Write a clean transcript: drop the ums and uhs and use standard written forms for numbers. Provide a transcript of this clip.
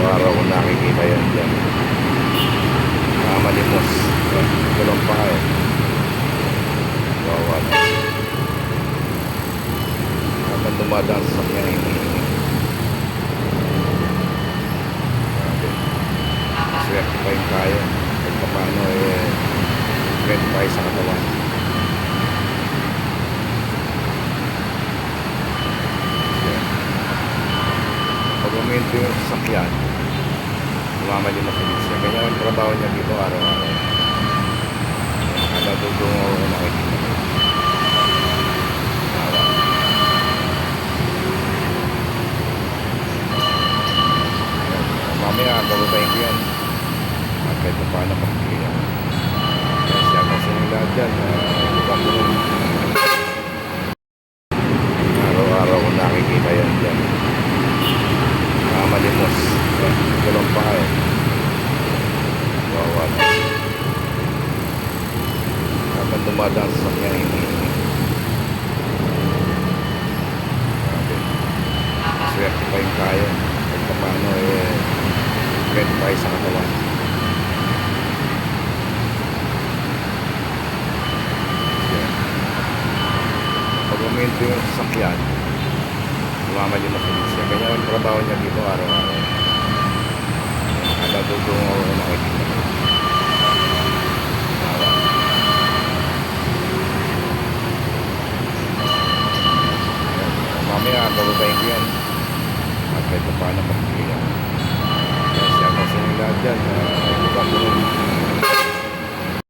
Araw-araw ko nakikita yan dyan. Mga malimos. Gulong pa eh. Wawa na. Habang dumadaan sa sakyan, hinihingi. Swerte pa yung kaya. Kahit pa paano eh, swerte tayo sa katawan. Pag uminto yung sasakyan, lumamali mo sa siya. Ganyan ang trabaho niya dito araw-araw. Natutulungan ako na nakikita. Awa. Mamaya, babatayin ko yan. At kahit na paano makikita. Kaya siya kasi yung lahat dyan. Lubang ko nun. Araw-araw ko nakikita yan dyan. Mga malimos. Gulong pa eh. Wawa na. Habang dumadaan sa sakyan, hinihingi. Swerte pa yung kaya. Kahit pa paano eh, swerte tayo sa katawan. Pag uminto yung sasakyan, lumamali mo sa siya. Ganyan ang trabaho niya dito araw-araw. Natutulungan ako na nakikita. Awa. Mamaya, babatayin ko yan. At kahit pa paano makikita. Kaya siya kasi yung lahat dyan. Lubang ko nun.